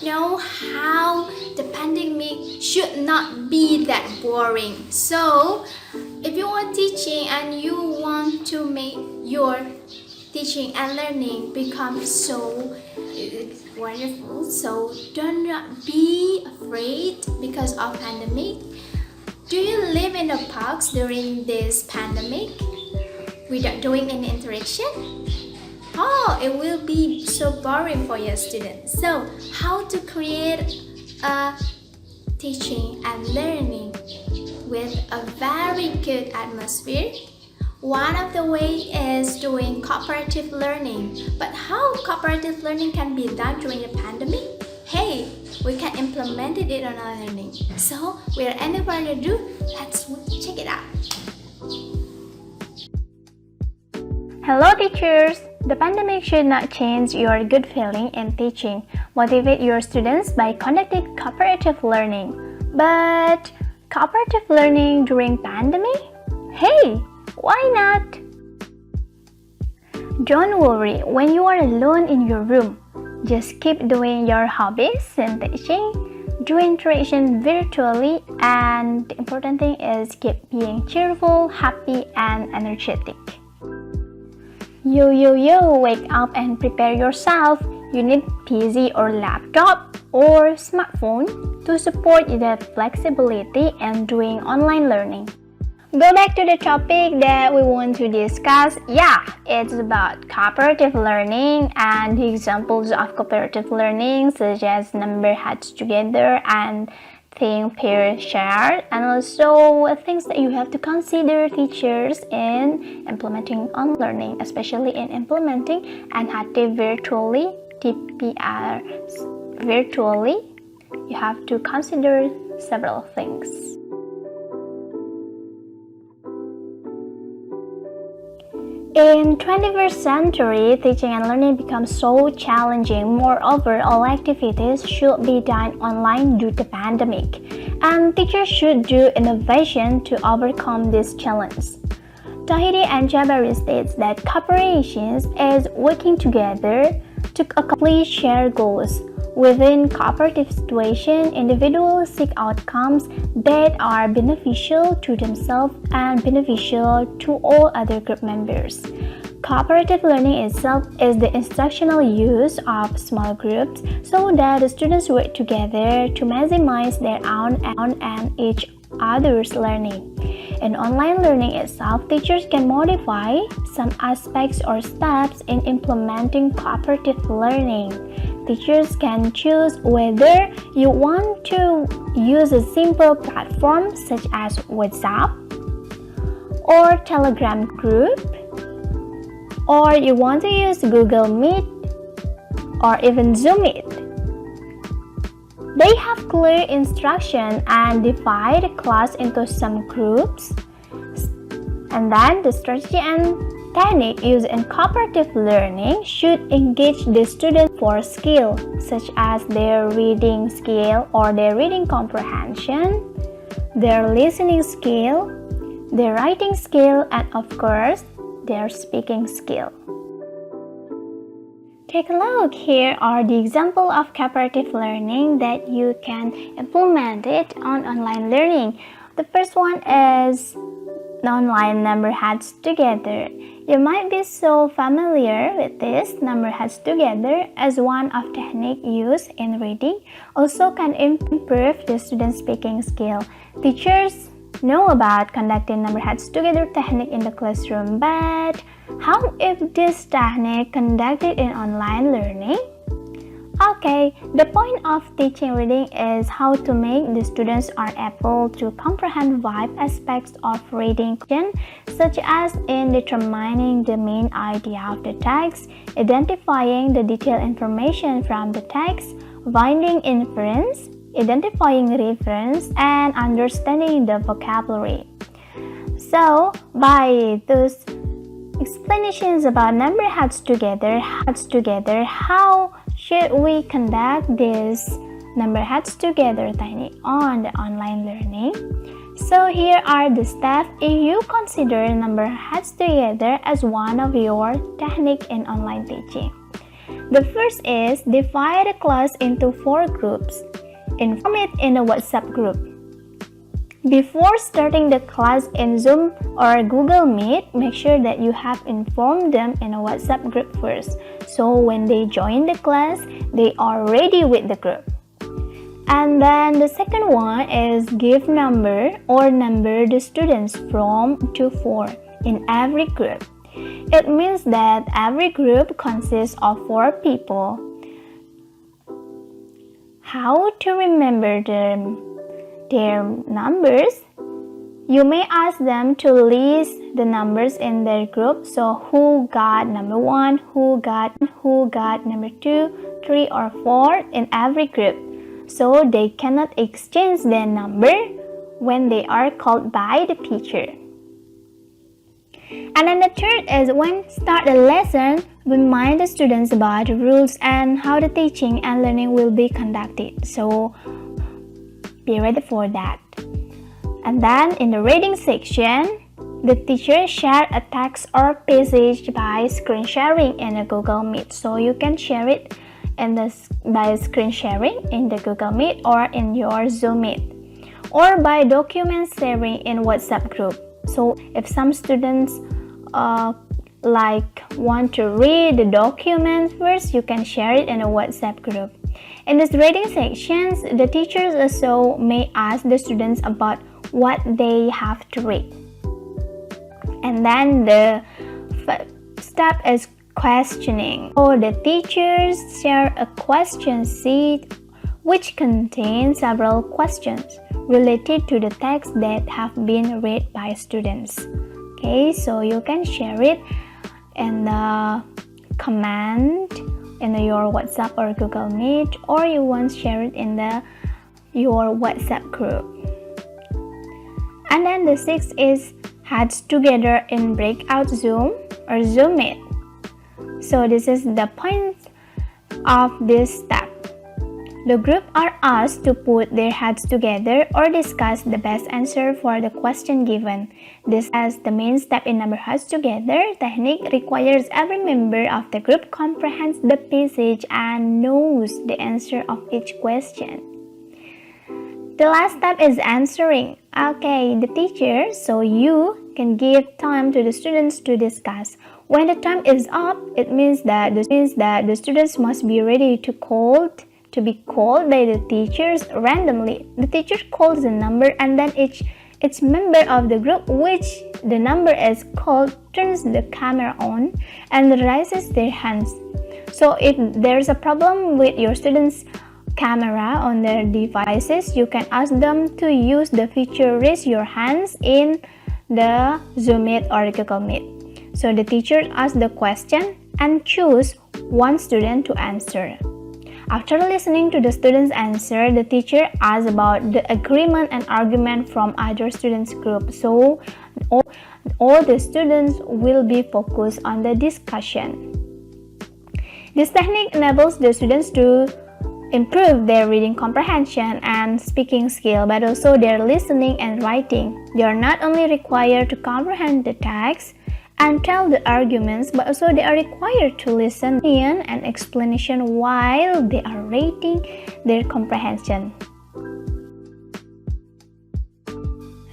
know how the pandemic should not be that boring. So if you are teaching and you want to make your teaching and learning become so wonderful, so do not be afraid because of pandemic. Do you live in the parks during this pandemic without doing any interaction? Oh, it will be so boring for your students. So how to create a teaching and learning with a very good atmosphere? One of the ways is doing cooperative learning. But how cooperative learning can be done during the pandemic? Hey, we can implement it in our learning. So, without any further ado, let's check it out. Hello teachers! The pandemic should not change your good feeling in teaching. Motivate your students by conducting cooperative learning. But cooperative learning during pandemic? Hey, why not? Don't worry when you are alone in your room. Just keep doing your hobbies and teaching. Do interaction virtually, and the important thing is keep being cheerful, happy, and energetic. Yo, wake up and prepare yourself. You need PC or laptop or smartphone to support the flexibility and doing online learning. Go back to the topic that we want to discuss. Yeah, it's about cooperative learning and the examples of cooperative learning such as number heads together and think pair shared, and also things that you have to consider teachers in implementing on learning, especially in implementing NHT virtually, TPR virtually. You have to consider several things. In 21st century, teaching and learning becomes so challenging. Moreover, all activities should be done online due to pandemic, and teachers should do innovation to overcome this challenge. Tahiti and Jabari states that corporations is working together to accomplish shared goals. Within cooperative situation, individuals seek outcomes that are beneficial to themselves and beneficial to all other group members. Cooperative learning itself is the instructional use of small groups so that the students work together to maximize their own and each other's learning. In online learning itself, teachers can modify some aspects or steps in implementing cooperative learning. Teachers can choose whether you want to use a simple platform such as WhatsApp or Telegram group, or you want to use Google Meet or even Zoom Meet. They have clear instruction and divide the class into some groups, and then the strategy and technique used in cooperative learning should engage the student for skill, such as their reading skill or their reading comprehension, their listening skill, their writing skill, and of course, their speaking skill. Take a look. Here are the example of cooperative learning that you can implement it on online learning. The first one is online number heads together. You might be so familiar with this number heads together as one of technique used in reading. Also can improve the student speaking skill. Teachers know about conducting number heads together technique in the classroom, but how if this technique conducted in online learning? Okay, the point of teaching reading is how to make the students are able to comprehend wide aspects of reading, such as in determining the main idea of the text, identifying the detailed information from the text, finding inference, identifying reference, and understanding the vocabulary. So, by those explanations about number heads together, how should we conduct this number heads together technique on the online learning? So here are the steps if you consider number heads together as one of your technique in online teaching. The first is divide a class into 4 groups. Inform it in a WhatsApp group. Before starting the class in Zoom or Google Meet, make sure that you have informed them in a WhatsApp group first. So when they join the class, they are ready with the group. And then the second one is give number the students from 2 to 4 in every group. It means that every group consists of 4 people. How to remember their numbers? You may ask them to list the numbers in their group. So who got number 1, who got number 2, 3 or 4 in every group. So they cannot exchange their number when they are called by the teacher. And then the third is when start the lesson, remind the students about the rules and how the teaching and learning will be conducted. So be ready for that. And then in the reading section, the teacher share a text or passage by screen sharing in a Google Meet. So you can share it by screen sharing in the Google Meet or in your Zoom Meet, or by document sharing in WhatsApp group. So if some students want to read the document first, you can share it in a WhatsApp group. In this reading sections, the teachers also may ask the students about what they have to read. And then the step is questioning. So the teachers share a question sheet which contains several questions related to the text that have been read by students. Okay, so you can share it in the comment in your WhatsApp or Google Meet, or you want to share it in your WhatsApp group. And then the sixth is heads together in breakout Zoom or Zoom Meet. So this is the point of this step. The group are asked to put their heads together or discuss the best answer for the question given. This as the main step in number heads together technique requires every member of the group comprehends the passage and knows the answer of each question. The last step is answering. Okay, the teacher, so you can give time to the students to discuss. When the time is up, it means that the students must be ready to be called by the teachers randomly. The teacher calls the number and then each member of the group which the number is called turns the camera on and raises their hands. So if there's a problem with your students' camera on their devices, you can ask them to use the feature raise your hands in the Zoom Meet or Google Meet. So the teacher asks the question and choose one student to answer. After listening to the student's answer, the teacher asks about the agreement and argument from other students' group. So all the students will be focused on the discussion. This technique enables the students to improve their reading comprehension and speaking skill, but also their listening and writing. They are not only required to comprehend the text and tell the arguments, but also they are required to listen in and explanation while they are rating their comprehension.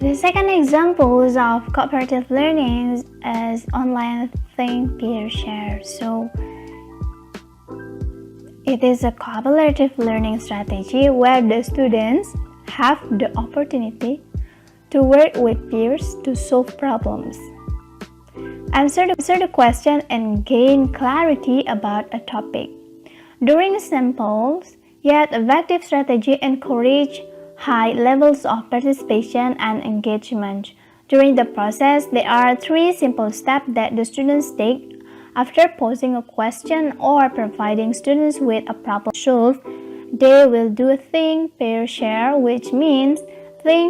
The second example of cooperative learning is online think peer share. So it is a cooperative learning strategy where the students have the opportunity to work with peers to solve problems, answer the question, and gain clarity about a topic. During samples, yet effective strategy encourage high levels of participation and engagement. During the process, there are 3 simple steps that the students take after posing a question or providing students with a problem solved. They will do a think, pair, share, which means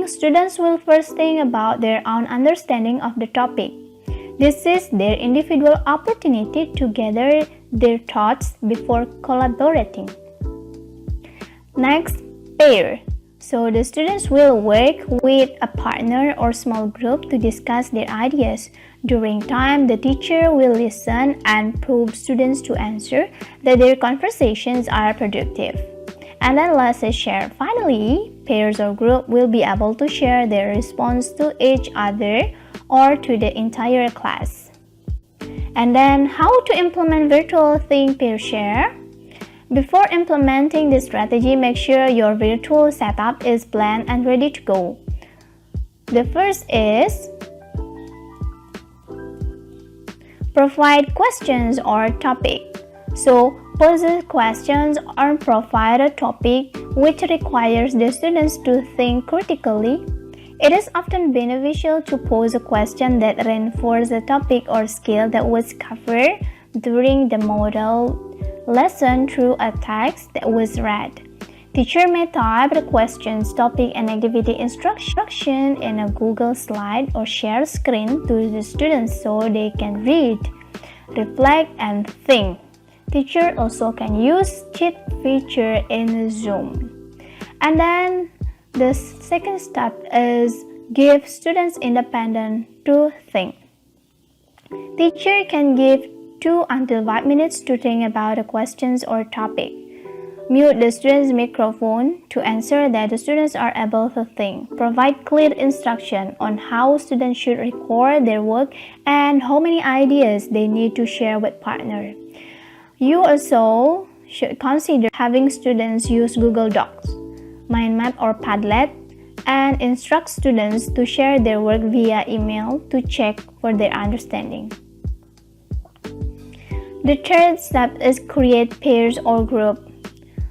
students will first think about their own understanding of the topic. This is their individual opportunity to gather their thoughts before collaborating. Next, pair. So the students will work with a partner or small group to discuss their ideas. During time, the teacher will listen and probe students to answer that their conversations are productive. And then let's say share. Finally, pairs or group will be able to share their response to each other or to the entire class. And then how to implement virtual think peer share? Before implementing this strategy, make sure your virtual setup is planned and ready to go. The first is provide questions or topic. So pose questions or provide a topic which requires the students to think critically. It is often beneficial to pose a question that reinforces a topic or skill that was covered during the model lesson through a text that was read. Teacher may type the questions, topic, and activity instruction in a Google slide or share screen to the students so they can read, reflect, and think. Teacher also can use cheat feature in Zoom. And then the second step is give students independence to think. Teacher can give 2 until 5 minutes to think about the questions or topic. Mute the student's microphone to ensure that the students are able to think. Provide clear instruction on how students should record their work and how many ideas they need to share with partner. You also should consider having students use Google Docs, Mind Map or Padlet, and instruct students to share their work via email to check for their understanding. The third step is create pairs or group.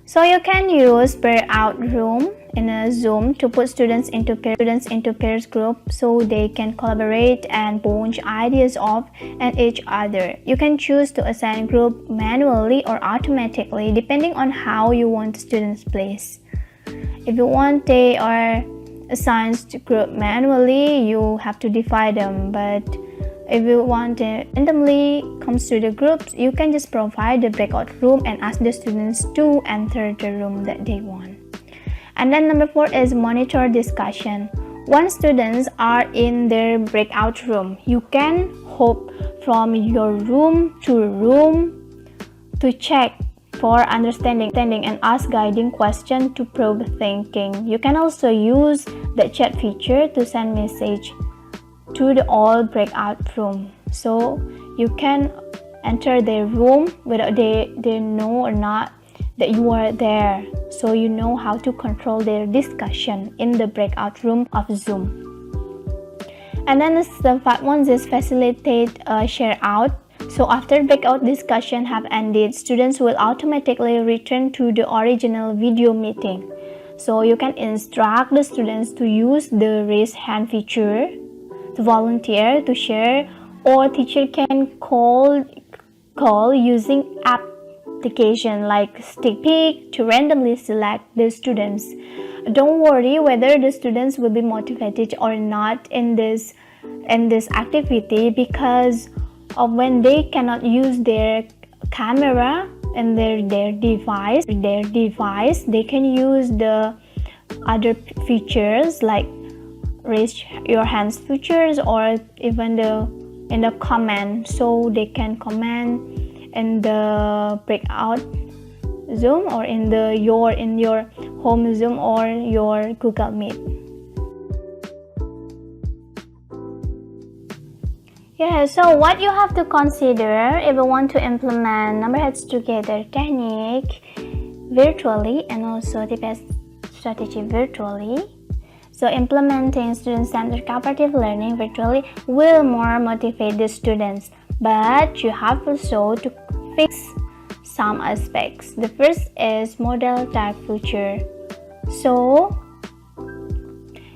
So you can use breakout room in a Zoom to put students into pairs group so they can collaborate and bounce ideas off at each other. You can choose to assign group manually or automatically depending on how you want students placed. If you want they are assigned to group manually, you have to divide them, but if you want it randomly comes to the groups, you can just provide the breakout room and ask the students to enter the room that they want. And then number 4 is monitor discussion. Once students are in their breakout room, you can hop from your room to room to check for understanding and ask guiding questions to probe thinking. You can also use the chat feature to send message to the all breakout room, so you can enter their room whether they know or not that you are there, so you know how to control their discussion in the breakout room of Zoom. And then the 5th one is facilitate share out. So after breakout discussion have ended, students will automatically return to the original video meeting. So you can instruct the students to use the raise hand feature to volunteer to share, or teacher can call using application like StickPick to randomly select the students. Don't worry whether the students will be motivated or not in this activity, because of when they cannot use their camera and their device, they can use the other features like raise your hands features, or even in the comment, so they can comment in the breakout Zoom or in your home Zoom or your Google Meet. Yeah, so what you have to consider if you want to implement number heads together technique virtually and also the best strategy virtually. So implementing student-centered cooperative learning virtually will more motivate the students, but you have also to fix some aspects. The first is model type feature. So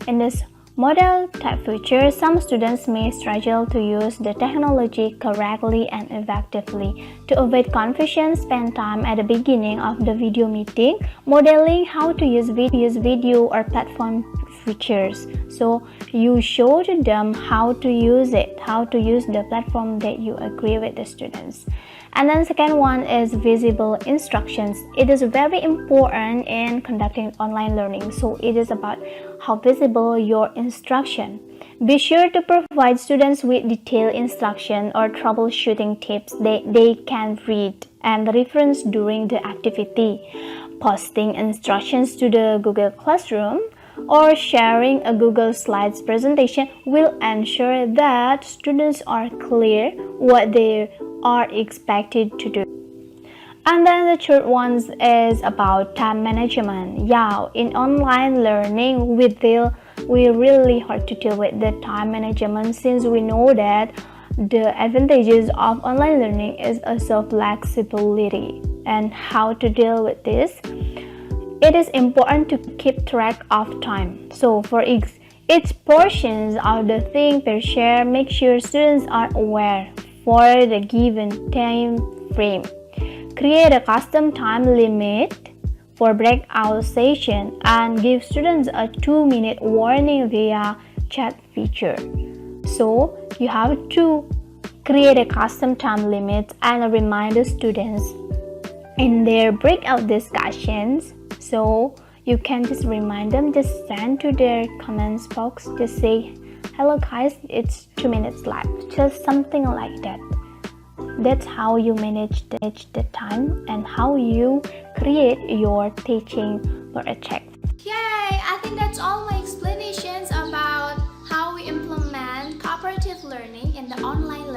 in this model type feature, some students may struggle to use the technology correctly and effectively. To avoid confusion, spend time at the beginning of the video meeting modeling how to use video or platform features. So you show to them how to use it, how to use the platform that you agree with the students. And then second one is visible instructions. It is very important in conducting online learning, so it is about how visible your instruction. Be sure to provide students with detailed instruction or troubleshooting tips they can read and reference during the activity. Posting instructions to the Google Classroom or sharing a Google Slides presentation will ensure that students are clear what they are expected to do. And then the third one is about time management. Yeah, in online learning, we really hard to deal with the time management since we know that the advantages of online learning is also flexibility and how to deal with this. It is important to keep track of time. So for each portions of the thing per share, make sure students are aware for the given time frame. Create a custom time limit for breakout session and give students a 2-minute warning via chat feature. So you have to create a custom time limit and remind the students in their breakout discussions. So you can just remind them, just send to their comments box, just say, hello guys, it's 2 minutes left, just something like that. That's how you manage the time and how you create your teaching project. Yay! I think that's all my explanations about how we implement cooperative learning in the online